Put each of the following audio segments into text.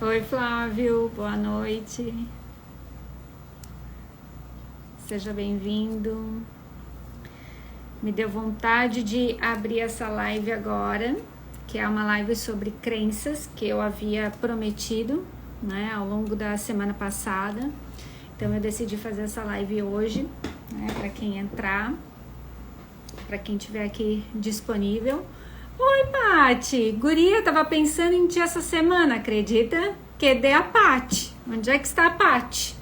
Oi, Flávio, boa noite. Seja bem-vindo. Me deu vontade de abrir essa live agora, que é uma live sobre crenças que eu havia prometido, né, ao longo da semana passada. Então eu decidi fazer essa live hoje, né, para quem entrar, para quem estiver aqui disponível. Oi, Pati! Guria, eu tava pensando em ti essa semana, acredita? Cadê a Pati? Onde é que está a Pati?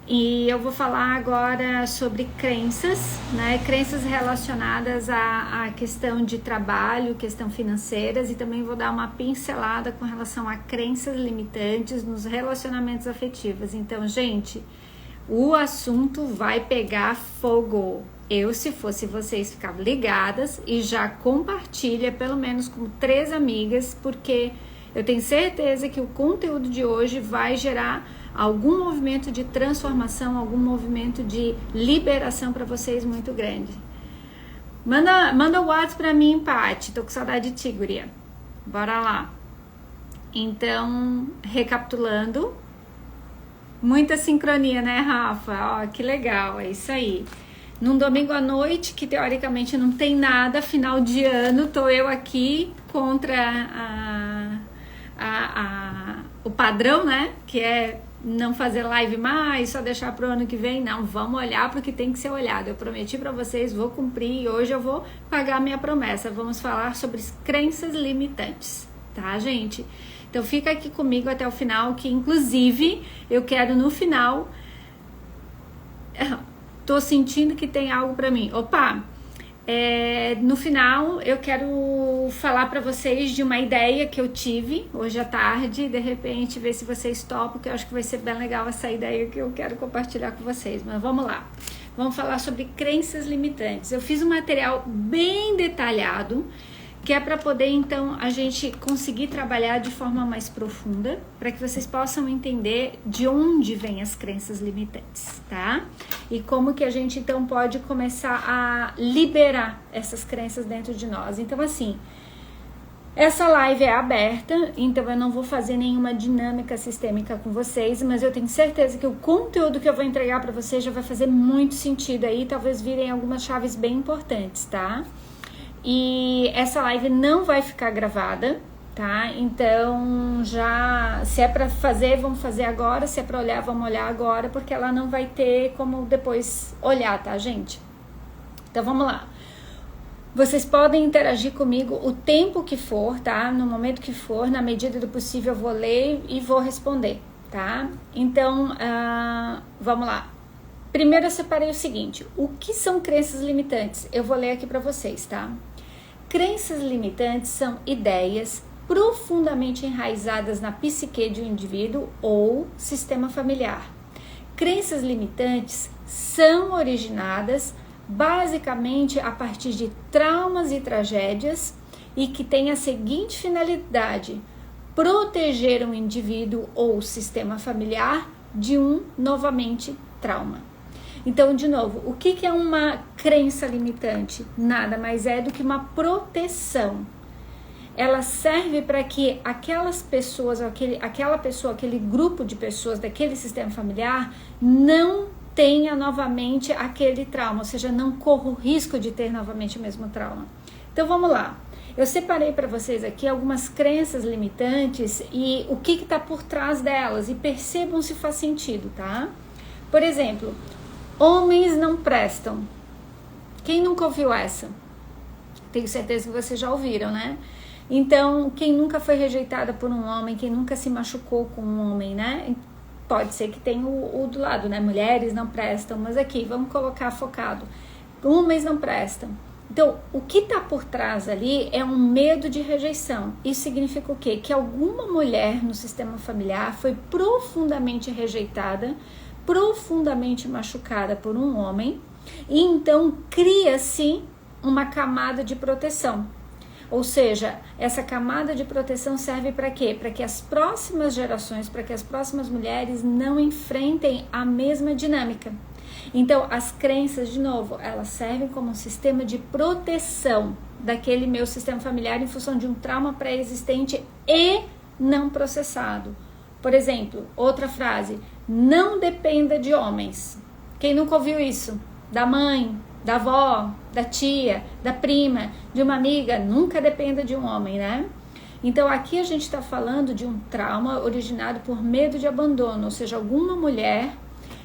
E eu vou falar agora sobre crenças, né? Crenças relacionadas à questão de trabalho, questão financeiras, e também vou dar uma pincelada com relação a crenças limitantes nos relacionamentos afetivos. Então, gente, o assunto vai pegar fogo. Eu, se fosse vocês, ficava ligadas e já compartilha pelo menos com 3 amigas, porque eu tenho certeza que o conteúdo de hoje vai gerar algum movimento de transformação, algum movimento de liberação para vocês muito grande. Manda o WhatsApp para mim, Paty. Tô com saudade de ti, guria. Bora lá. Então, recapitulando. Muita sincronia, né, Rafa? Ó, que legal, é isso aí. Num domingo à noite, que teoricamente não tem nada, final de ano, tô eu aqui contra o padrão, né? Que é não fazer live mais, só deixar pro ano que vem. Não, vamos olhar pro que tem que ser olhado. Eu prometi para vocês, vou cumprir e hoje eu vou pagar minha promessa. Vamos falar sobre crenças limitantes, tá, gente? Então fica aqui comigo até o final, que inclusive eu quero no final... Tô sentindo que tem algo para mim. Opa! No final eu quero falar para vocês de uma ideia que eu tive hoje à tarde, de repente ver se vocês topam, que eu acho que vai ser bem legal essa ideia que eu quero compartilhar com vocês. Mas vamos lá. Vamos falar sobre crenças limitantes. Eu fiz um material bem detalhado, que é para poder, então, a gente conseguir trabalhar de forma mais profunda, para que vocês possam entender de onde vêm as crenças limitantes, tá? E como que a gente, então, pode começar a liberar essas crenças dentro de nós. Então, assim, essa live é aberta, então eu não vou fazer nenhuma dinâmica sistêmica com vocês, mas eu tenho certeza que o conteúdo que eu vou entregar para vocês já vai fazer muito sentido aí, talvez virem algumas chaves bem importantes, tá? E essa live não vai ficar gravada, tá? Então, já, se é pra fazer, vamos fazer agora. Se é pra olhar, vamos olhar agora, porque ela não vai ter como depois olhar, tá, gente? Então, vamos lá. Vocês podem interagir comigo o tempo que for, tá? No momento que for, na medida do possível, eu vou ler e vou responder, tá? Então, vamos lá. Primeiro, eu separei o seguinte. O que são crenças limitantes? Eu vou ler aqui pra vocês, tá? Crenças limitantes são ideias profundamente enraizadas na psique de um indivíduo ou sistema familiar. Crenças limitantes são originadas basicamente a partir de traumas e tragédias e que têm a seguinte finalidade: proteger um indivíduo ou sistema familiar de um, novamente, trauma. Então, de novo, o que é uma crença limitante? Nada mais é do que uma proteção. Ela serve para que aquelas pessoas, aquele grupo de pessoas daquele sistema familiar não tenha novamente aquele trauma, ou seja, não corra o risco de ter novamente o mesmo trauma. Então, vamos lá. Eu separei para vocês aqui algumas crenças limitantes e o que está por trás delas, e percebam se faz sentido, tá? Por exemplo... homens não prestam. Quem nunca ouviu essa? Tenho certeza que vocês já ouviram, né? Então, quem nunca foi rejeitada por um homem, quem nunca se machucou com um homem, né? Pode ser que tenha o do lado, né? Mulheres não prestam, mas aqui, vamos colocar focado. Homens não prestam. Então, o que está por trás ali é um medo de rejeição. Isso significa o quê? Que alguma mulher no sistema familiar foi profundamente rejeitada, profundamente machucada por um homem, e então cria-se uma camada de proteção. Ou seja, essa camada de proteção serve para quê? Para que as próximas gerações, para que as próximas mulheres não enfrentem a mesma dinâmica. Então, as crenças, de novo, elas servem como um sistema de proteção daquele meu sistema familiar em função de um trauma pré-existente e não processado. Por exemplo, outra frase: não dependa de homens. Quem nunca ouviu isso? Da mãe, da avó, da tia, da prima, de uma amiga. Nunca dependa de um homem, né? Então aqui a gente está falando de um trauma originado por medo de abandono, ou seja, alguma mulher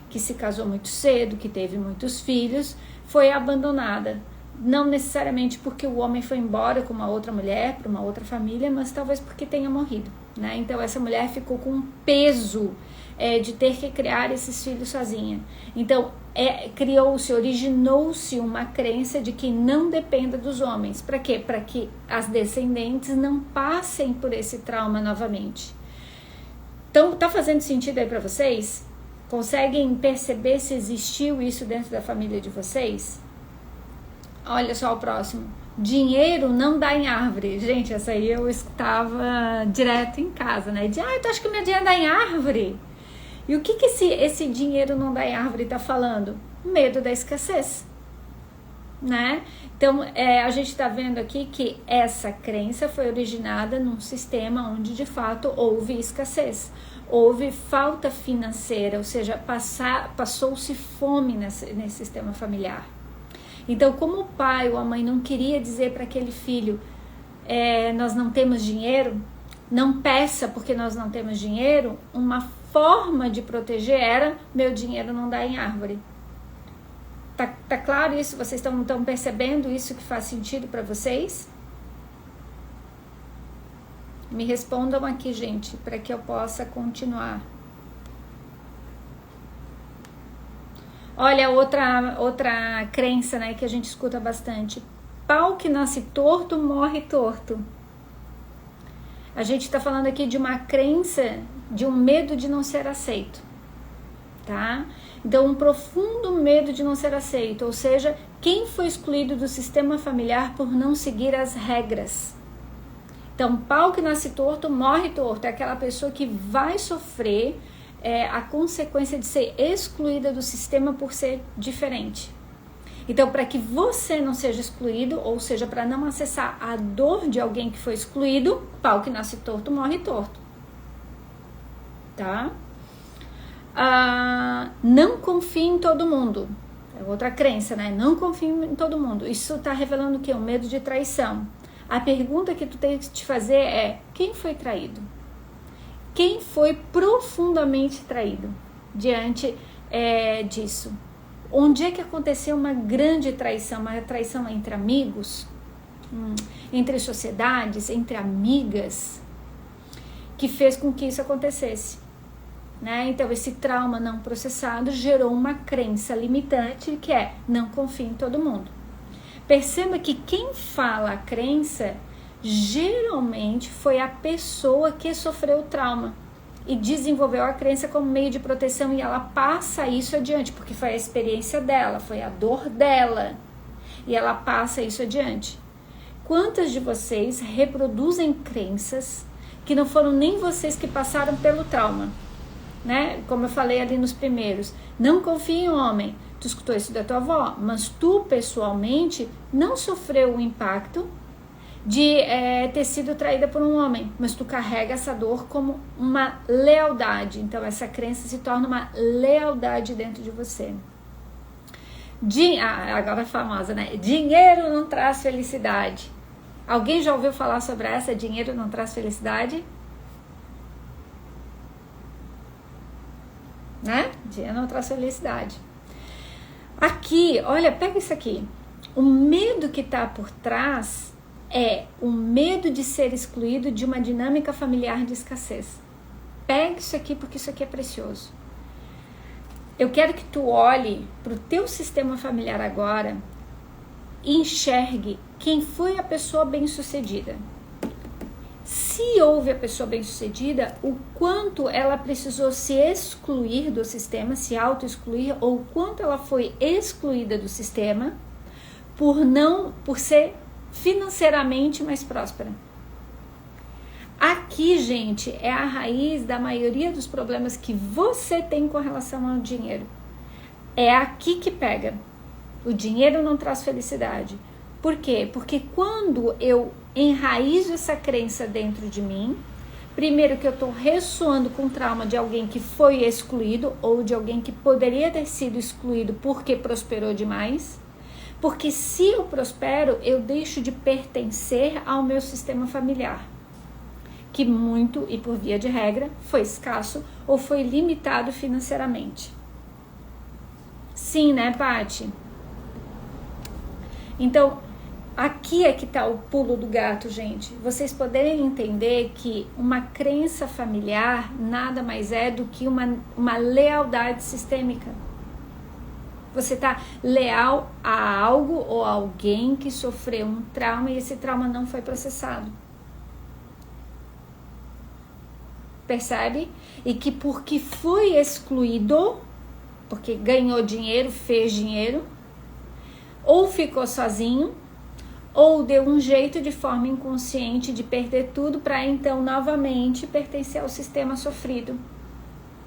que se casou muito cedo, que teve muitos filhos, foi abandonada. Não necessariamente porque o homem foi embora com uma outra mulher, para uma outra família, mas talvez porque tenha morrido, né? Então essa mulher ficou com um peso de ter que criar esses filhos sozinha. Então originou-se uma crença de que não dependa dos homens. Para quê? Para que as descendentes não passem por esse trauma novamente. Então, tá fazendo sentido aí para vocês? Conseguem perceber se existiu isso dentro da família de vocês? Olha só o próximo. Dinheiro não dá em árvore. Gente, essa aí eu escutava direto em casa, né? Tu acha que meu dinheiro dá em árvore? E o que esse dinheiro não dá em árvore está falando? Medo da escassez, né? Então, a gente está vendo aqui que essa crença foi originada num sistema onde, de fato, houve escassez. Houve falta financeira, ou seja, passou-se fome nesse sistema familiar. Então, como o pai ou a mãe não queria dizer para aquele filho, nós não temos dinheiro, não peça porque nós não temos dinheiro, uma forma de proteger era: meu dinheiro não dá em árvore. Tá claro isso? Vocês estão percebendo isso que faz sentido para vocês? Me respondam aqui, gente, para que eu possa continuar. Olha, outra crença, né, que a gente escuta bastante: pau que nasce torto, morre torto. A gente está falando aqui de uma crença, de um medo de não ser aceito, tá? Então, um profundo medo de não ser aceito, ou seja, quem foi excluído do sistema familiar por não seguir as regras. Então, pau que nasce torto, morre torto. É aquela pessoa que vai sofrer a consequência de ser excluída do sistema por ser diferente. Então, para que você não seja excluído, ou seja, para não acessar a dor de alguém que foi excluído, pau que nasce torto, morre torto. Tá? Não confie em todo mundo. É outra crença, né? Não confie em todo mundo. Isso está revelando o quê? Um medo de traição. A pergunta que tu tem que te fazer é: quem foi traído? Quem foi profundamente traído diante disso? Onde é que aconteceu uma grande traição? Uma traição entre amigos? Entre sociedades? Entre amigas? Que fez com que isso acontecesse, né? Então, esse trauma não processado gerou uma crença limitante que é: não confie em todo mundo. Perceba que quem fala a crença geralmente foi a pessoa que sofreu o trauma e desenvolveu a crença como meio de proteção, e ela passa isso adiante, porque foi a experiência dela, foi a dor dela, e ela passa isso adiante. Quantas de vocês reproduzem crenças que não foram nem vocês que passaram pelo trauma, né? Como eu falei ali nos primeiros, não confie em homem. Tu escutou isso da tua avó, mas tu pessoalmente não sofreu o impacto de ter sido traída por um homem, mas tu carrega essa dor como uma lealdade. Então essa crença se torna uma lealdade dentro de você. Agora é famosa, né? Dinheiro não traz felicidade. Alguém já ouviu falar sobre essa? Dinheiro não traz felicidade? Né? Dinheiro não traz felicidade. Aqui, olha, pega isso aqui. O medo que está por trás é o medo de ser excluído de uma dinâmica familiar de escassez. Pega isso aqui, porque isso aqui é precioso. Eu quero que tu olhe para o teu sistema familiar agora e enxergue quem foi a pessoa bem-sucedida. Se houve a pessoa bem-sucedida, o quanto ela precisou se excluir do sistema, se auto-excluir, ou o quanto ela foi excluída do sistema por ser financeiramente mais próspera. Aqui, gente, é a raiz da maioria dos problemas que você tem com relação ao dinheiro. É aqui que pega. O dinheiro não traz felicidade. Por quê? Porque quando eu enraizo essa crença dentro de mim, Primeiro, que eu estou ressoando com o trauma de alguém que foi excluído ou de alguém que poderia ter sido excluído porque prosperou demais. Porque se eu prospero, eu deixo de pertencer ao meu sistema familiar, que muito e por via de regra foi escasso ou foi limitado financeiramente. Sim, né, Paty? Então, aqui é que está o pulo do gato, gente. Vocês poderem entender que uma crença familiar nada mais é do que uma lealdade sistêmica. Você está leal a algo ou a alguém que sofreu um trauma e esse trauma não foi processado. Percebe? E que porque foi excluído, porque ganhou dinheiro, fez dinheiro, ou ficou sozinho, ou deu um jeito de forma inconsciente de perder tudo para então novamente pertencer ao sistema sofrido,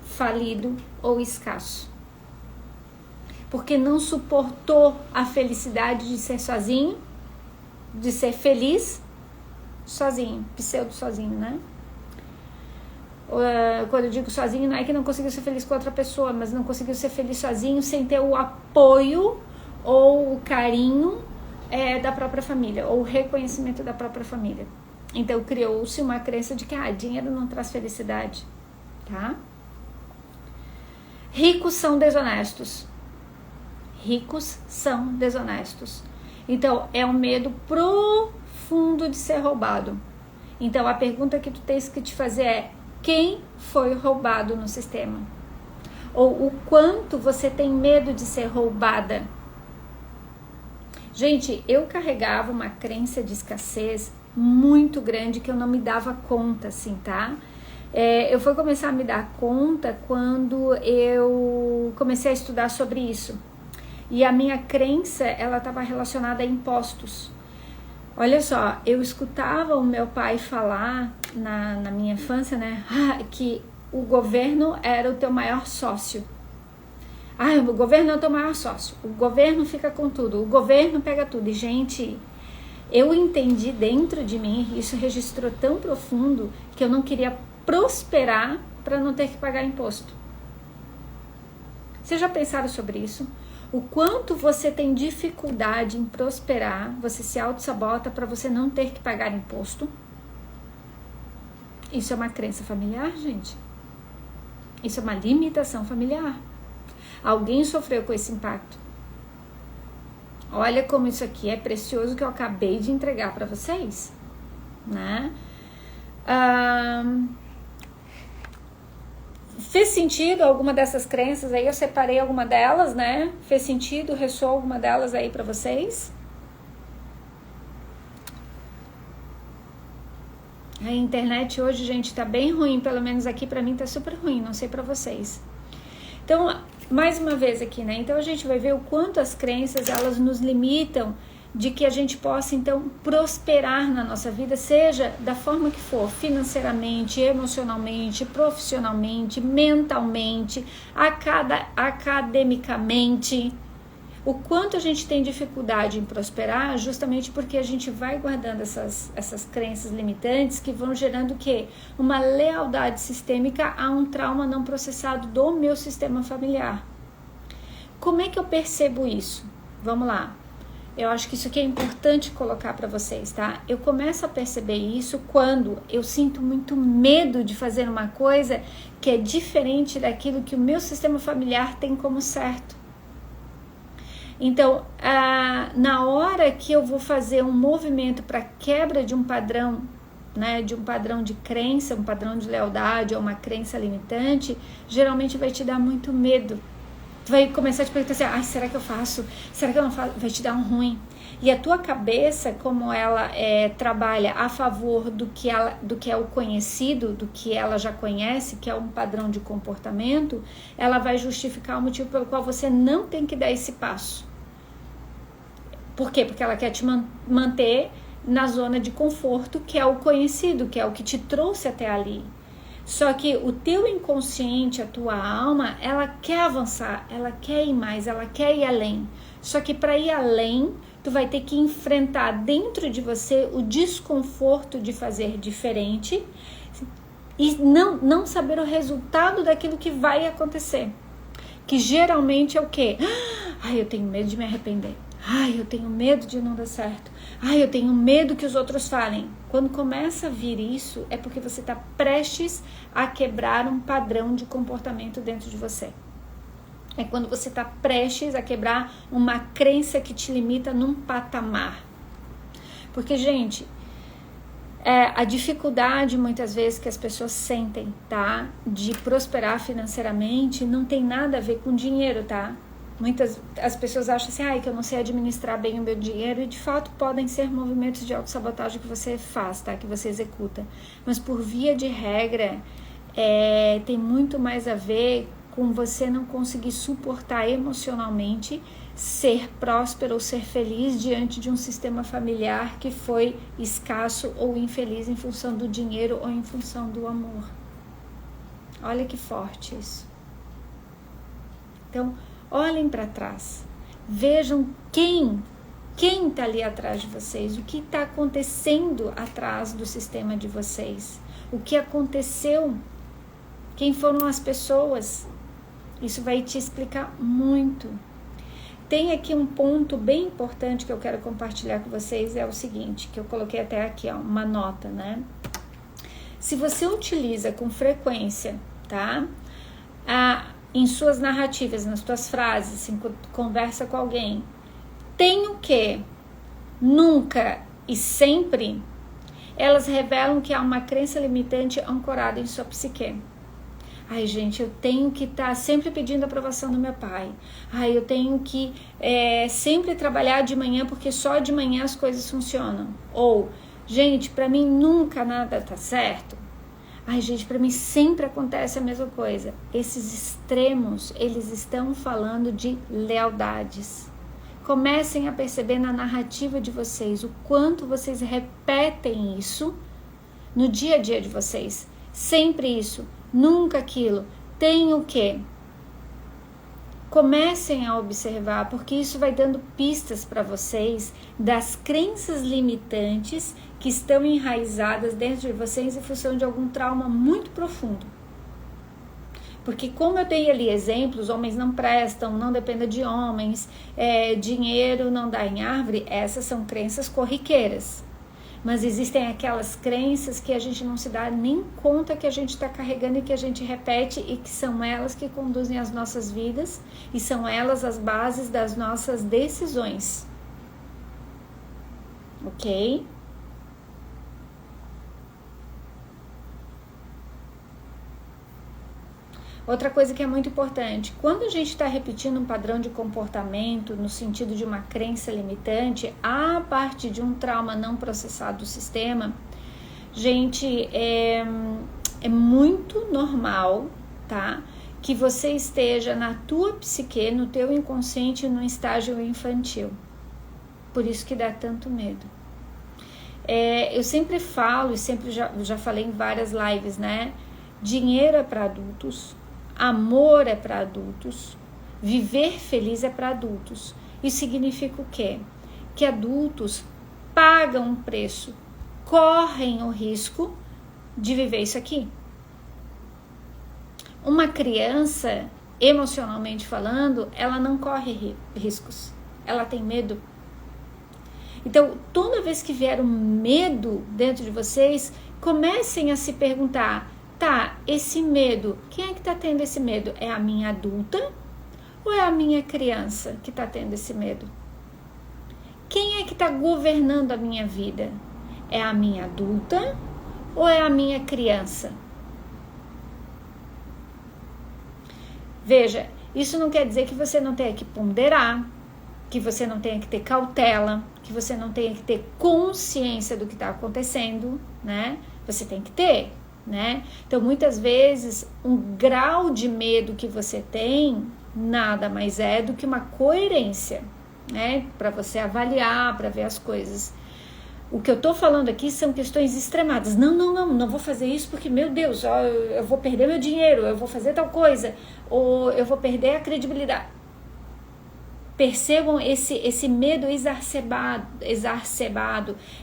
falido ou escasso. Porque não suportou a felicidade de ser sozinho, de ser feliz sozinho, pseudo sozinho, né? Quando eu digo sozinho, não é que não conseguiu ser feliz com outra pessoa, mas não conseguiu ser feliz sozinho sem ter o apoio ou o carinho da própria família, ou o reconhecimento da própria família. Então criou-se uma crença de que dinheiro não traz felicidade, tá? Ricos são desonestos. Ricos são desonestos. Então é um medo profundo de ser roubado. Então a pergunta que tu tens que te fazer é: quem foi roubado no sistema? Ou o quanto você tem medo de ser roubada? Gente, eu carregava uma crença de escassez muito grande que eu não me dava conta, assim, tá? Eu fui começar a me dar conta quando eu comecei a estudar sobre isso. E a minha crença, ela estava relacionada a impostos. Olha só, eu escutava o meu pai falar na minha infância, né? Que o governo era o teu maior sócio. O governo é o teu maior sócio. O governo fica com tudo. O governo pega tudo. E, gente, eu entendi dentro de mim, isso registrou tão profundo, que eu não queria prosperar para não ter que pagar imposto. Vocês já pensaram sobre isso? O quanto você tem dificuldade em prosperar, você se auto-sabota para você não ter que pagar imposto? Isso é uma crença familiar, gente. Isso é uma limitação familiar. Alguém sofreu com esse impacto. Olha como isso aqui é precioso que eu acabei de entregar para vocês, né? Fez sentido alguma dessas crenças aí? Eu separei alguma delas, né? Fez sentido? Ressoou alguma delas aí pra vocês? A internet hoje, gente, tá bem ruim. Pelo menos aqui pra mim tá super ruim. Não sei pra vocês. Então, mais uma vez aqui, né? Então a gente vai ver o quanto as crenças, elas nos limitam de que a gente possa, então, prosperar na nossa vida, seja da forma que for, financeiramente, emocionalmente, profissionalmente, mentalmente, academicamente. O quanto a gente tem dificuldade em prosperar, justamente porque a gente vai guardando essas crenças limitantes que vão gerando o quê? Uma lealdade sistêmica a um trauma não processado do meu sistema familiar. Como é que eu percebo isso? Vamos lá. Eu acho que isso aqui é importante colocar para vocês, tá? Eu começo a perceber isso quando eu sinto muito medo de fazer uma coisa que é diferente daquilo que o meu sistema familiar tem como certo. Então, na hora que eu vou fazer um movimento para quebra de um padrão, né, de um padrão de crença, um padrão de lealdade ou uma crença limitante, geralmente vai te dar muito medo. Tu vai começar a te perguntar assim, será que eu faço? Será que eu não faço? Vai te dar um ruim. E a tua cabeça, como ela trabalha a favor do que é o conhecido, do que ela já conhece, que é um padrão de comportamento, ela vai justificar o motivo pelo qual você não tem que dar esse passo. Por quê? Porque ela quer te manter na zona de conforto, que é o conhecido, que é o que te trouxe até ali. Só que o teu inconsciente, a tua alma, ela quer avançar, ela quer ir mais, ela quer ir além. Só que para ir além, tu vai ter que enfrentar dentro de você o desconforto de fazer diferente, e não saber o resultado daquilo que vai acontecer. Que geralmente é o quê? Ai, eu tenho medo de me arrepender. Ai, eu tenho medo de não dar certo. Ai, eu tenho medo que os outros falem. Quando começa a vir isso, é porque você está prestes a quebrar um padrão de comportamento dentro de você. É quando você está prestes a quebrar uma crença que te limita num patamar. Porque, gente, a dificuldade muitas vezes que as pessoas sentem, tá? De prosperar financeiramente não tem nada a ver com dinheiro, tá? As pessoas acham assim, que eu não sei administrar bem o meu dinheiro, e de fato podem ser movimentos de autossabotagem que você faz, tá? Que você executa. Mas por via de regra, tem muito mais a ver com você não conseguir suportar emocionalmente ser próspero ou ser feliz diante de um sistema familiar que foi escasso ou infeliz em função do dinheiro ou em função do amor. Olha que forte isso. Então, olhem para trás. Vejam quem está ali atrás de vocês, o que está acontecendo atrás do sistema de vocês, o que aconteceu, quem foram as pessoas. Isso vai te explicar muito. Tem aqui um ponto bem importante que eu quero compartilhar com vocês, é o seguinte, que eu coloquei até aqui, uma nota, né? Se você utiliza com frequência, tá? Em suas narrativas, nas suas frases, em conversa com alguém, tenho que, nunca e sempre, elas revelam que há uma crença limitante ancorada em sua psique. Ai, gente, eu tenho que estar sempre pedindo a aprovação do meu pai. Ai, eu tenho que sempre trabalhar de manhã, porque só de manhã as coisas funcionam. Ou, gente, para mim nunca nada tá certo. Ai, gente, para mim sempre acontece a mesma coisa. Esses extremos, eles estão falando de lealdades. Comecem a perceber na narrativa de vocês o quanto vocês repetem isso no dia a dia de vocês. Sempre isso. Nunca aquilo. Tenho que. Comecem a observar, porque isso vai dando pistas para vocês das crenças limitantes que estão enraizadas dentro de vocês em função de algum trauma muito profundo. Porque como eu dei ali exemplos, homens não prestam, não dependa de homens, dinheiro não dá em árvore, essas são crenças corriqueiras. Mas existem aquelas crenças que a gente não se dá nem conta que a gente está carregando e que a gente repete, e que são elas que conduzem as nossas vidas e são elas as bases das nossas decisões. Ok? Outra coisa que é muito importante, quando a gente está repetindo um padrão de comportamento no sentido de uma crença limitante, a partir de um trauma não processado do sistema, gente, é muito normal, tá? Que você esteja na tua psique, no teu inconsciente, no estágio infantil. Por isso que dá tanto medo. Eu sempre falo, e sempre já falei em várias lives, né? Dinheiro é para adultos. Amor é para adultos, viver feliz é para adultos. Isso significa o quê? Que adultos pagam um preço, correm o risco de viver isso aqui. Uma criança, emocionalmente falando, ela não corre riscos, ela tem medo. Então, toda vez que vier um medo dentro de vocês, comecem a se perguntar: tá, esse medo, quem é que tá tendo esse medo? É a minha adulta ou é a minha criança que tá tendo esse medo? Quem é que tá governando a minha vida? É a minha adulta ou é a minha criança? Veja, isso não quer dizer que você não tenha que ponderar, que você não tenha que ter cautela, que você não tenha que ter consciência do que está acontecendo, né? Você tem que ter. Né? Então, muitas vezes, um grau de medo que você tem nada mais é do que uma coerência, né? Para você avaliar, para ver as coisas. O que eu tô falando aqui são questões extremadas. Não vou fazer isso porque, meu Deus, eu vou perder meu dinheiro, eu vou fazer tal coisa, ou eu vou perder a credibilidade. Percebam esse medo exacerbado,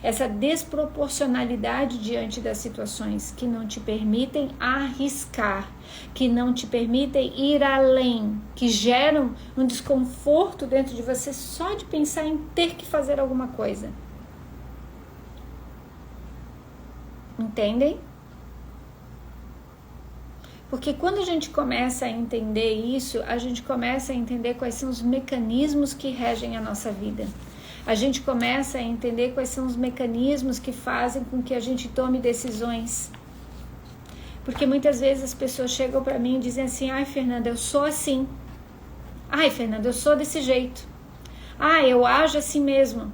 essa desproporcionalidade diante das situações que não te permitem arriscar, que não te permitem ir além, que geram um desconforto dentro de você só de pensar em ter que fazer alguma coisa. Entendem? Porque quando a gente começa a entender isso, a gente começa a entender quais são os mecanismos que regem a nossa vida. A gente começa a entender quais são os mecanismos que fazem com que a gente tome decisões. Porque muitas vezes as pessoas chegam para mim e dizem assim: ai, Fernanda, eu sou assim. Ai, Fernanda, eu sou desse jeito. Ai, eu ajo assim mesmo.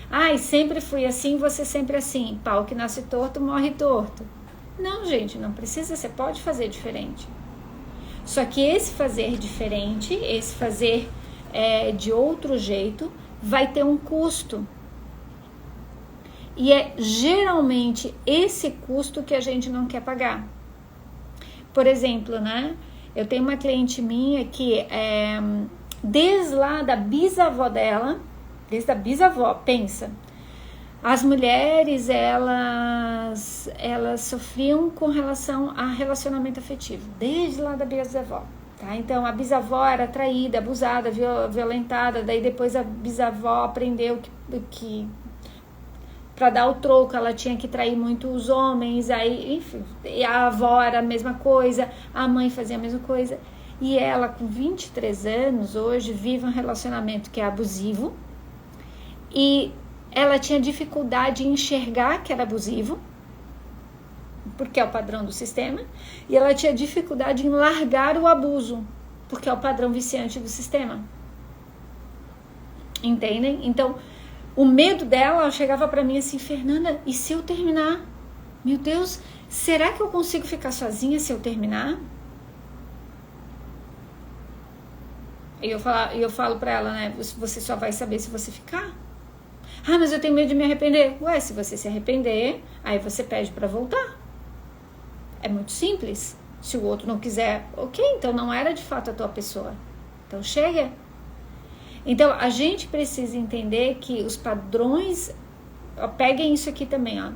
Ai, sempre fui assim, você sempre assim. Pau que nasce torto, morre torto. Não, gente, não precisa, você pode fazer diferente. Só que esse fazer diferente, esse fazer de outro jeito, vai ter um custo. E é geralmente esse custo que a gente não quer pagar. Por exemplo, né? Eu tenho uma cliente minha que, desde lá da bisavó dela, desde a bisavó, pensa... As mulheres, elas sofriam com relação a relacionamento afetivo, desde lá da bisavó, tá? Então, a bisavó era traída, abusada, violentada, daí depois a bisavó aprendeu que para dar o troco, ela tinha que trair muito os homens, aí, enfim, a avó era a mesma coisa, a mãe fazia a mesma coisa, e ela, com 23 anos, hoje, vive um relacionamento que é abusivo, e ela tinha dificuldade em enxergar que era abusivo, porque é o padrão do sistema, e ela tinha dificuldade em largar o abuso, porque é o padrão viciante do sistema. Entendem? Então, o medo dela, ela chegava pra mim assim: Fernanda, e se eu terminar? Meu Deus, será que eu consigo ficar sozinha se eu terminar? E eu falo pra ela, né, você só vai saber se você ficar. Ah, mas eu tenho medo de me arrepender. Ué, se você se arrepender, aí você pede pra voltar. É muito simples. Se o outro não quiser, ok, então não era de fato a tua pessoa. Então chega. Então a gente precisa entender que os padrões... Peguem isso aqui também, ó.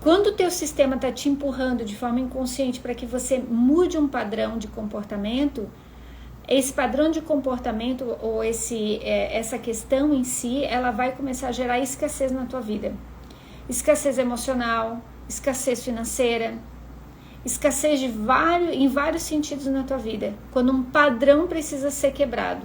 Quando o teu sistema tá te empurrando de forma inconsciente para que você mude um padrão de comportamento... Esse padrão de comportamento ou essa questão em si, ela vai começar a gerar escassez na tua vida. Escassez emocional, escassez financeira, escassez em vários sentidos na tua vida. Quando um padrão precisa ser quebrado,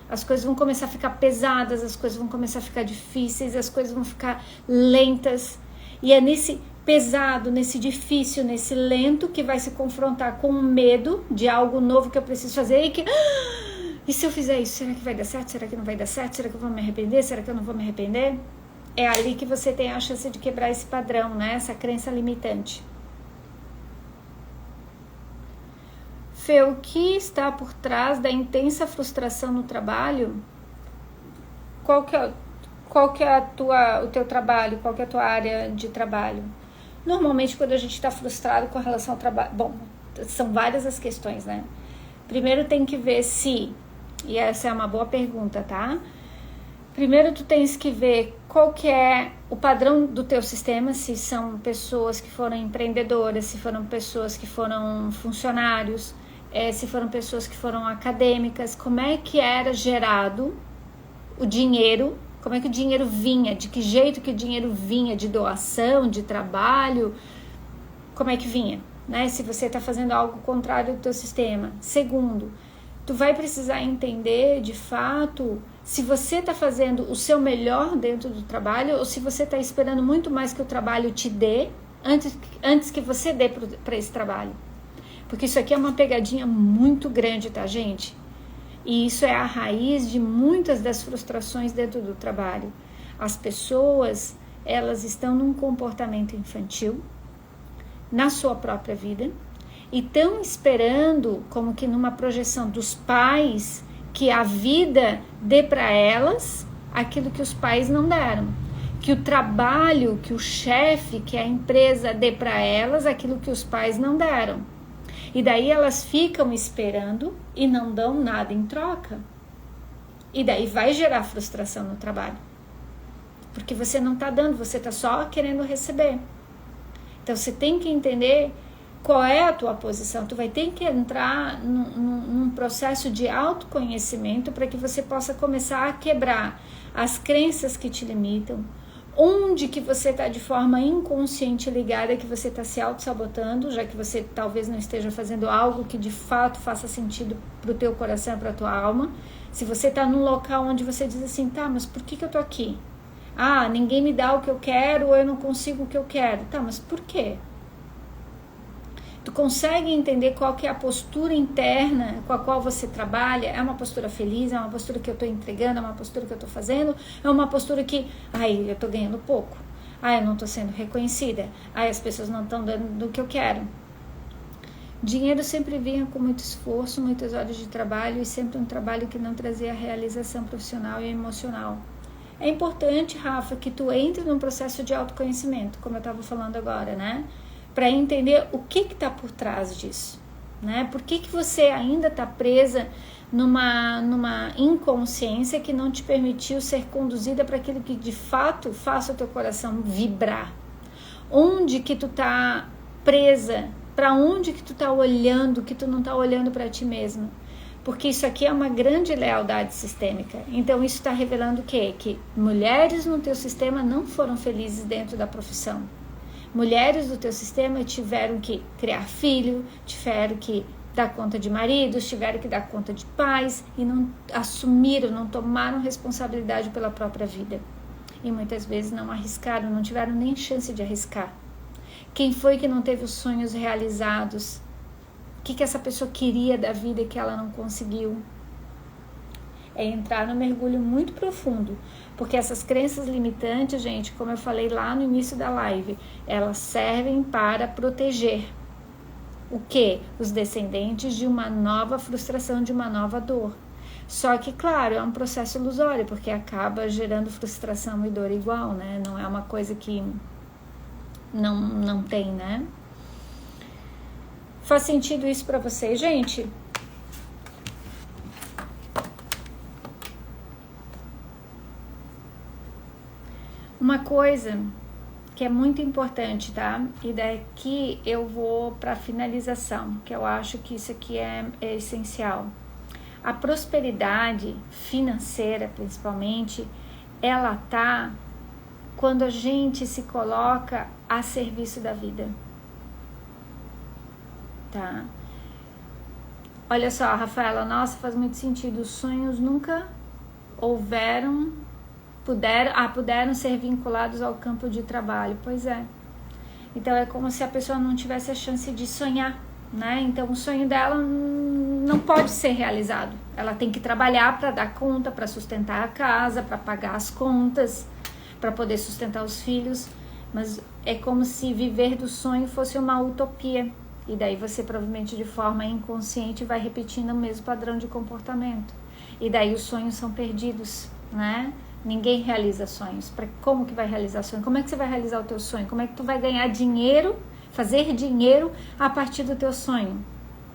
as coisas vão começar a ficar pesadas, as coisas vão começar a ficar difíceis, as coisas vão ficar lentas. E é nesse pesado, nesse difícil, nesse lento que vai se confrontar com o medo de algo novo que eu preciso fazer e se eu fizer isso, será que vai dar certo? Será que não vai dar certo? Será que eu vou me arrepender? Será que eu não vou me arrepender? É ali que você tem a chance de quebrar esse padrão, né? Essa crença limitante. Fê, o que está por trás da intensa frustração no trabalho? Qual que é o teu trabalho? Qual que é a tua área de trabalho? Normalmente, quando a gente está frustrado com relação ao trabalho... Bom, são várias as questões, né? Primeiro tem que ver se... E essa é uma boa pergunta, tá? Primeiro tu tens que ver qual que é o padrão do teu sistema, se são pessoas que foram empreendedoras, se foram pessoas que foram funcionários, se foram pessoas que foram acadêmicas, como é que era gerado o dinheiro... Como é que o dinheiro vinha? De que jeito que o dinheiro vinha? De doação, de trabalho? Como é que vinha? Né? Se você está fazendo algo contrário do teu sistema. Segundo, tu vai precisar entender, de fato, se você está fazendo o seu melhor dentro do trabalho ou se você está esperando muito mais que o trabalho te dê antes que você dê para esse trabalho. Porque isso aqui é uma pegadinha muito grande, tá, gente? E isso é a raiz de muitas das frustrações dentro do trabalho. As pessoas, elas estão num comportamento infantil, na sua própria vida, e estão esperando, como que numa projeção dos pais, que a vida dê para elas aquilo que os pais não deram. Que o trabalho, que o chefe, que a empresa dê para elas aquilo que os pais não deram. E daí elas ficam esperando e não dão nada em troca. E daí vai gerar frustração no trabalho. Porque você não está dando, você está só querendo receber. Então você tem que entender qual é a tua posição. Tu vai ter que entrar num processo de autoconhecimento para que você possa começar a quebrar as crenças que te limitam, onde que você está de forma inconsciente ligada, que você está se auto-sabotando, já que você talvez não esteja fazendo algo que de fato faça sentido para o teu coração, para a tua alma. Se você está num local onde você diz assim, tá, mas por que eu tô aqui? Ah, ninguém me dá o que eu quero, ou eu não consigo o que eu quero. Tá, mas por quê? Tu consegue entender qual que é a postura interna com a qual você trabalha? É uma postura feliz? É uma postura que eu estou entregando? É uma postura que eu estou fazendo? É uma postura que, ai, eu estou ganhando pouco? Ai, eu não estou sendo reconhecida? Ai, as pessoas não estão dando do que eu quero? Dinheiro sempre vinha com muito esforço, muitas horas de trabalho e sempre um trabalho que não trazia a realização profissional e emocional. É importante, Rafa, que tu entre num processo de autoconhecimento, como eu estava falando agora, né? Para entender o que está por trás disso, né? Por que você ainda está presa numa inconsciência que não te permitiu ser conduzida para aquilo que de fato faça o teu coração vibrar? Onde que tu está presa? Para onde que tu está olhando que tu não está olhando para ti mesma? Porque isso aqui é uma grande lealdade sistêmica. Então isso está revelando o quê? Que mulheres no teu sistema não foram felizes dentro da profissão. Mulheres do teu sistema tiveram que criar filho, tiveram que dar conta de maridos, tiveram que dar conta de pais e não assumiram, não tomaram responsabilidade pela própria vida. E muitas vezes não arriscaram, não tiveram nem chance de arriscar. Quem foi que não teve os sonhos realizados? O que essa pessoa queria da vida e que ela não conseguiu? É entrar num mergulho muito profundo, porque essas crenças limitantes, gente, como eu falei lá no início da live, elas servem para proteger o quê? Os descendentes de uma nova frustração, de uma nova dor. Só que, claro, é um processo ilusório, porque acaba gerando frustração e dor igual, né? Não é uma coisa que não tem, né? Faz sentido isso para vocês, gente? Uma coisa que é muito importante, tá? E daqui eu vou para a finalização, que eu acho que isso aqui é essencial. A prosperidade financeira, principalmente, ela tá quando a gente se coloca a serviço da vida, tá? Olha só, Rafaela, nossa, faz muito sentido. Os sonhos nunca puderam ser vinculados ao campo de trabalho. Pois é. Então é como se a pessoa não tivesse a chance de sonhar, né? Então o sonho dela não pode ser realizado. Ela tem que trabalhar para dar conta, para sustentar a casa, para pagar as contas, para poder sustentar os filhos. Mas é como se viver do sonho fosse uma utopia. E daí você provavelmente de forma inconsciente vai repetindo o mesmo padrão de comportamento. E daí os sonhos são perdidos, né? Ninguém realiza sonhos. Como que vai realizar sonho? Como é que você vai realizar o teu sonho? Como é que tu vai ganhar dinheiro, fazer dinheiro a partir do teu sonho?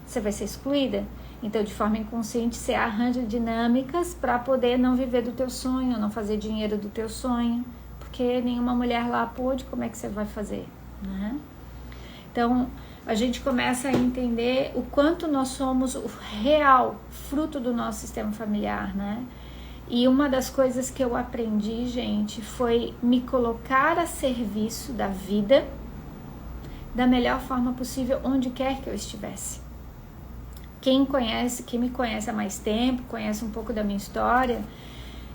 Você vai ser excluída? Então, de forma inconsciente, você arranja dinâmicas para poder não viver do teu sonho, não fazer dinheiro do teu sonho, porque nenhuma mulher lá pôde, como é que você vai fazer, né? Então, a gente começa a entender o quanto nós somos o real fruto do nosso sistema familiar, né? E uma das coisas que eu aprendi, gente, foi me colocar a serviço da vida da melhor forma possível, onde quer que eu estivesse. Quem me conhece há mais tempo, conhece um pouco da minha história,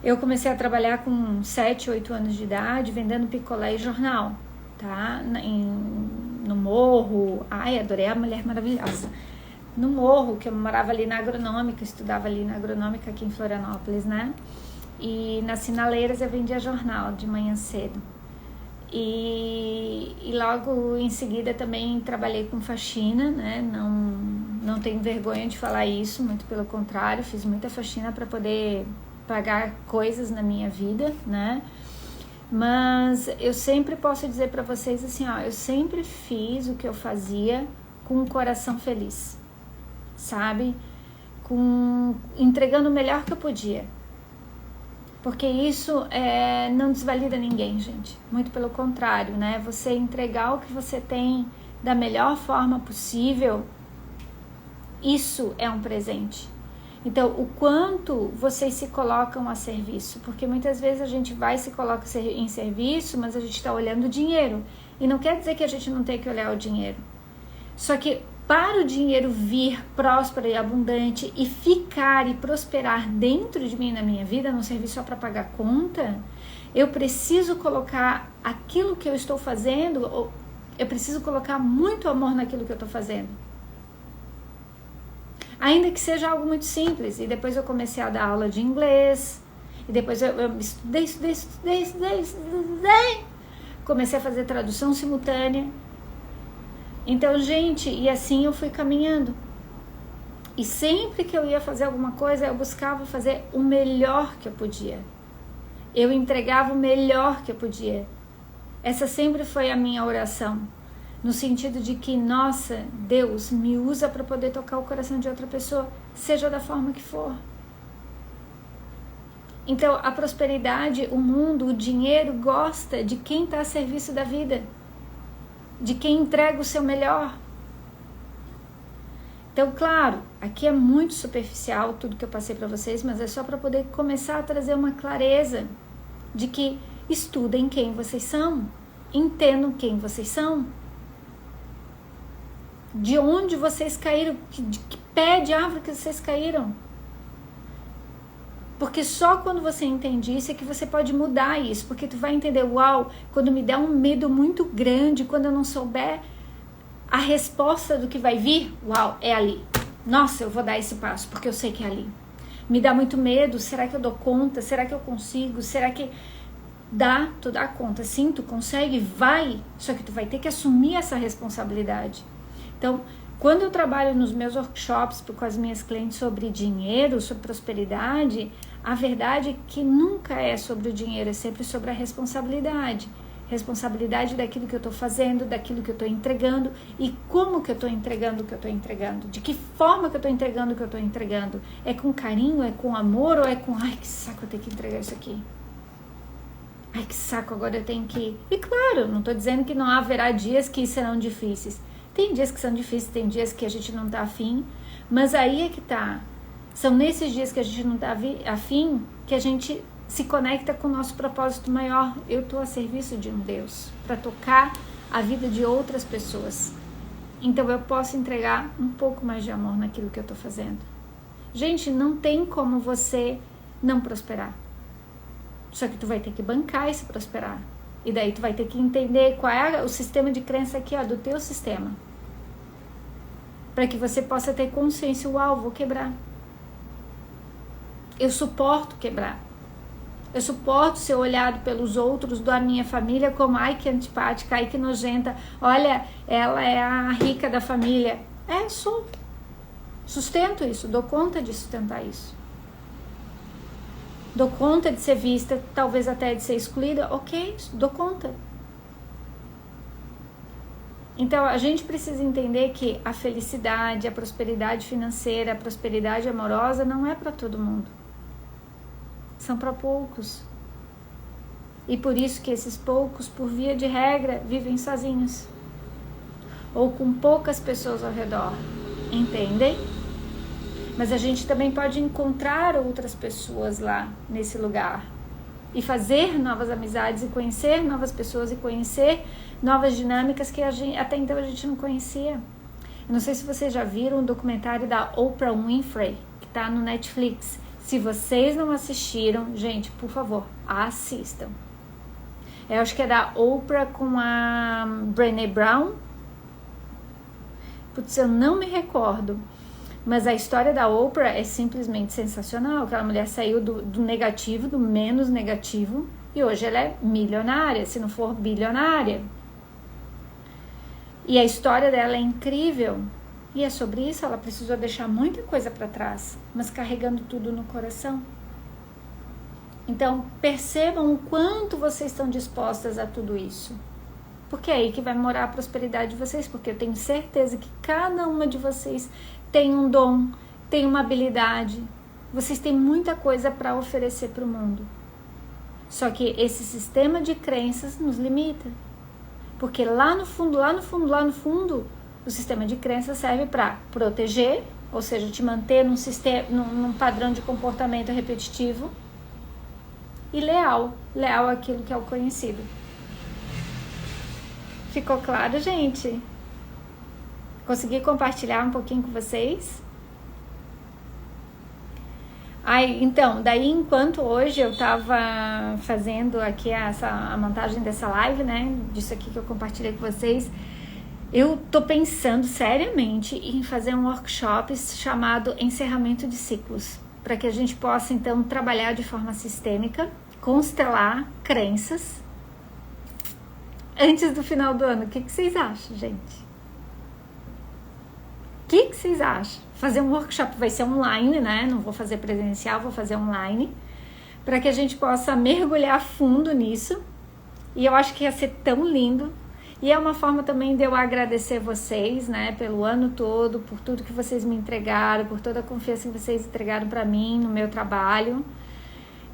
eu comecei a trabalhar com 7, 8 anos de idade, vendendo picolé e jornal, tá? No Morro. Ai, adorei a Mulher Maravilhosa. No Morro, que eu morava ali na Agronômica, estudava ali na Agronômica aqui em Florianópolis, né? E nas Sinaleiras eu vendia jornal de manhã cedo. E logo em seguida também trabalhei com faxina, né? Não tenho vergonha de falar isso, muito pelo contrário, fiz muita faxina para poder pagar coisas na minha vida, né? Mas eu sempre posso dizer para vocês assim, ó, eu sempre fiz o que eu fazia com o coração feliz, sabe? Entregando o melhor que eu podia. Porque isso não desvalida ninguém, gente. Muito pelo contrário, né? Você entregar o que você tem da melhor forma possível, isso é um presente. Então, o quanto vocês se colocam a serviço, porque muitas vezes a gente vai e se coloca em serviço, mas a gente está olhando o dinheiro, e não quer dizer que a gente não tem que olhar o dinheiro. Só que para o dinheiro vir próspero e abundante e ficar e prosperar dentro de mim, na minha vida, não servir só para pagar conta, eu preciso colocar aquilo que eu estou fazendo, eu preciso colocar muito amor naquilo que eu estou fazendo. Ainda que seja algo muito simples. E depois eu comecei a dar aula de inglês. E depois eu estudei. Comecei a fazer tradução simultânea. Então, gente, e assim eu fui caminhando. E sempre que eu ia fazer alguma coisa, eu buscava fazer o melhor que eu podia. Eu entregava o melhor que eu podia. Essa sempre foi a minha oração. No sentido de que, nossa, Deus me usa para poder tocar o coração de outra pessoa, seja da forma que for. Então, a prosperidade, o mundo, o dinheiro gosta de quem está a serviço da vida, de quem entrega o seu melhor. Então, claro, aqui é muito superficial tudo que eu passei para vocês, mas é só para poder começar a trazer uma clareza de que estudem quem vocês são, entendam quem vocês são. De onde vocês caíram, de que pé de árvore que vocês caíram. Porque só quando você entende isso é que você pode mudar isso, porque tu vai entender, uau, quando me der um medo muito grande, quando eu não souber a resposta do que vai vir, uau, é ali. Nossa, eu vou dar esse passo, porque eu sei que é ali. Me dá muito medo, será que eu dou conta? Será que eu consigo? Será que... Tu dá conta, sim, tu consegue, vai, só que tu vai ter que assumir essa responsabilidade. Então, quando eu trabalho nos meus workshops com as minhas clientes sobre dinheiro, sobre prosperidade, a verdade é que nunca é sobre o dinheiro, é sempre sobre a responsabilidade. Responsabilidade daquilo que eu estou fazendo, daquilo que eu estou entregando e como que eu estou entregando o que eu estou entregando. De que forma que eu estou entregando o que eu estou entregando. É com carinho, é com amor ou é com, ai que saco eu tenho que entregar isso aqui. Ai que saco, agora eu tenho que... E claro, não estou dizendo que não haverá dias que serão difíceis. Tem dias que são difíceis, tem dias que a gente não tá afim, mas aí é que tá. São nesses dias que a gente não tá afim que a gente se conecta com o nosso propósito maior. Eu tô a serviço de um Deus, para tocar a vida de outras pessoas. Então eu posso entregar um pouco mais de amor naquilo que eu tô fazendo. Gente, não tem como você não prosperar. Só que tu vai ter que bancar esse prosperar. E daí tu vai ter que entender qual é o sistema de crença aqui, ó, do teu sistema. Para que você possa ter consciência, uau, vou quebrar. Eu suporto quebrar. Eu suporto ser olhado pelos outros da minha família como, ai que antipática, ai que nojenta. Olha, ela é a rica da família. Sou. Sustento isso, dou conta de sustentar isso. Dou conta de ser vista, talvez até de ser excluída, ok, dou conta. Então, a gente precisa entender que a felicidade, a prosperidade financeira, a prosperidade amorosa não é para todo mundo. São para poucos. E por isso que esses poucos, por via de regra, vivem sozinhos. Ou com poucas pessoas ao redor. Entendem? Mas a gente também pode encontrar outras pessoas lá nesse lugar e fazer novas amizades e conhecer novas pessoas e conhecer novas dinâmicas que até então a gente não conhecia. Eu não sei se vocês já viram um documentário da Oprah Winfrey, que está no Netflix. Se vocês não assistiram, gente, por favor, assistam. Eu acho que é da Oprah com a Brené Brown. Putz, eu não me recordo. Mas a história da Oprah é simplesmente sensacional. Aquela mulher saiu do negativo, do menos negativo, e hoje ela é milionária, se não for bilionária. E a história dela é incrível. E é sobre isso, ela precisou deixar muita coisa para trás, mas carregando tudo no coração. Então, percebam o quanto vocês estão dispostas a tudo isso. Porque é aí que vai morar a prosperidade de vocês, porque eu tenho certeza que cada uma de vocês tem um dom, tem uma habilidade, vocês têm muita coisa para oferecer para o mundo. Só que esse sistema de crenças nos limita. Porque lá no fundo, o sistema de crenças serve para proteger, ou seja, te manter num padrão de comportamento repetitivo, e leal àquilo que é o conhecido. Ficou claro, gente? Consegui compartilhar um pouquinho com vocês? Então, daí enquanto hoje eu tava fazendo aqui a montagem dessa live, né, disso aqui que eu compartilhei com vocês, eu tô pensando seriamente em fazer um workshop chamado Encerramento de Ciclos, para que a gente possa então trabalhar de forma sistêmica, constelar crenças antes do final do ano. O que vocês acham, gente? O que vocês acham? Fazer um workshop, vai ser online, né? Não vou fazer presencial, vou fazer online, para que a gente possa mergulhar fundo nisso. E eu acho que ia ser tão lindo. E é uma forma também de eu agradecer vocês, né? Pelo ano todo, por tudo que vocês me entregaram, por toda a confiança que vocês entregaram para mim no meu trabalho.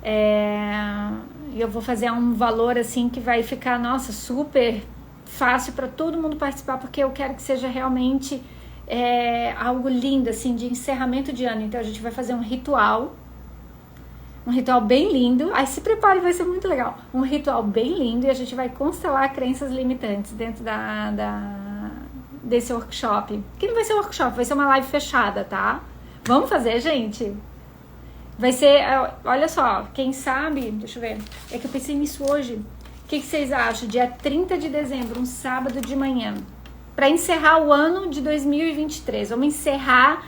E eu vou fazer um valor assim que vai ficar, nossa, super fácil para todo mundo participar, porque eu quero que seja realmente algo lindo, assim, de encerramento de ano. Então a gente vai fazer um ritual bem lindo. Aí se prepare, vai ser muito legal. Um ritual bem lindo, e a gente vai constelar crenças limitantes dentro desse workshop. Que não vai ser um workshop, vai ser uma live fechada, tá? Vamos fazer, gente? Vai ser, olha só, quem sabe, deixa eu ver, é que eu pensei nisso hoje. O que vocês acham? Dia 30 de dezembro, um sábado de manhã, para encerrar o ano de 2023. Vamos encerrar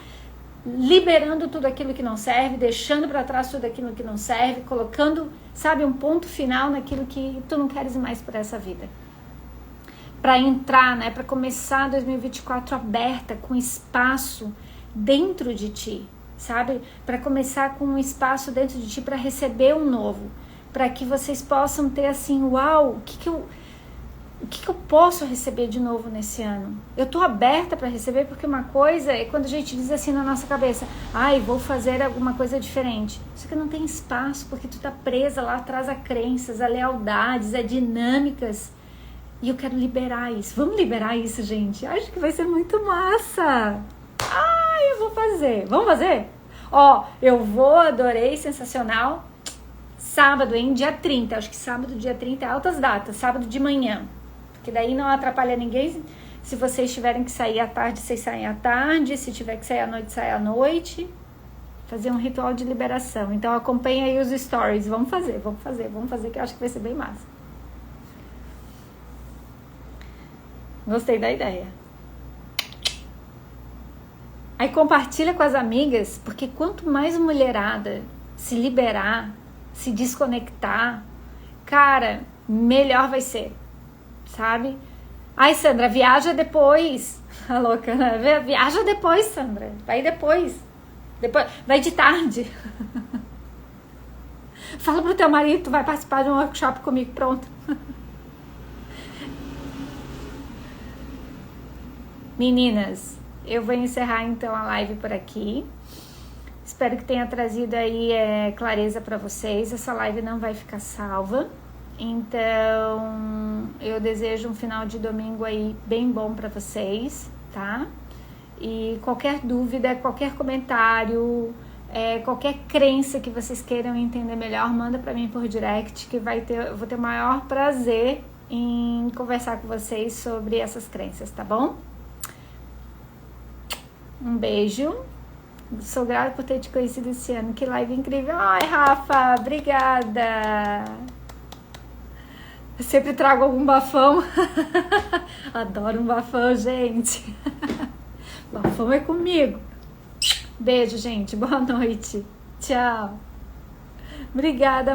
liberando tudo aquilo que não serve, deixando para trás tudo aquilo que não serve, colocando, sabe, um ponto final naquilo que tu não queres mais por essa vida. Para entrar, né, para começar 2024 aberta, com espaço dentro de ti. Sabe? Para começar com um espaço dentro de ti para receber um novo, para que vocês possam ter assim, uau, o que eu posso receber de novo nesse ano? Eu tô aberta para receber, porque uma coisa é quando a gente diz assim na nossa cabeça, vou fazer alguma coisa diferente. Só que não tem espaço, porque tu tá presa lá atrás a crenças, a lealdades, a dinâmicas. E eu quero liberar isso. Vamos liberar isso, gente? Acho que vai ser muito massa. Eu vou fazer. Vamos fazer? Eu vou, adorei, sensacional. Sábado, hein? Dia 30. Acho que sábado, dia 30 é altas datas. Sábado de manhã. Porque daí não atrapalha ninguém. Se vocês tiverem que sair à tarde, vocês saem à tarde. Se tiver que sair à noite, sai à noite. Fazer um ritual de liberação. Então acompanha aí os stories. Vamos fazer, que eu acho que vai ser bem massa. Gostei da ideia. Aí compartilha com as amigas, porque quanto mais mulherada se liberar, se desconectar, cara, melhor vai ser, sabe? Ai, Sandra, viaja depois. A louca, né? Viaja depois, Sandra. Vai depois. Vai de tarde. Fala pro teu marido, tu vai participar de um workshop comigo, pronto. Meninas, eu vou encerrar então a live por aqui. Espero que tenha trazido aí clareza para vocês. Essa live não vai ficar salva. Então, eu desejo um final de domingo aí bem bom para vocês, tá? E qualquer dúvida, qualquer comentário, qualquer crença que vocês queiram entender melhor, manda para mim por direct, que eu vou ter o maior prazer em conversar com vocês sobre essas crenças, tá bom? Um beijo. Sou grata por ter te conhecido esse ano. Que live incrível. Ai, Rafa, obrigada. Eu sempre trago algum bafão. Adoro um bafão, gente. Bafão é comigo. Beijo, gente. Boa noite. Tchau. Obrigada.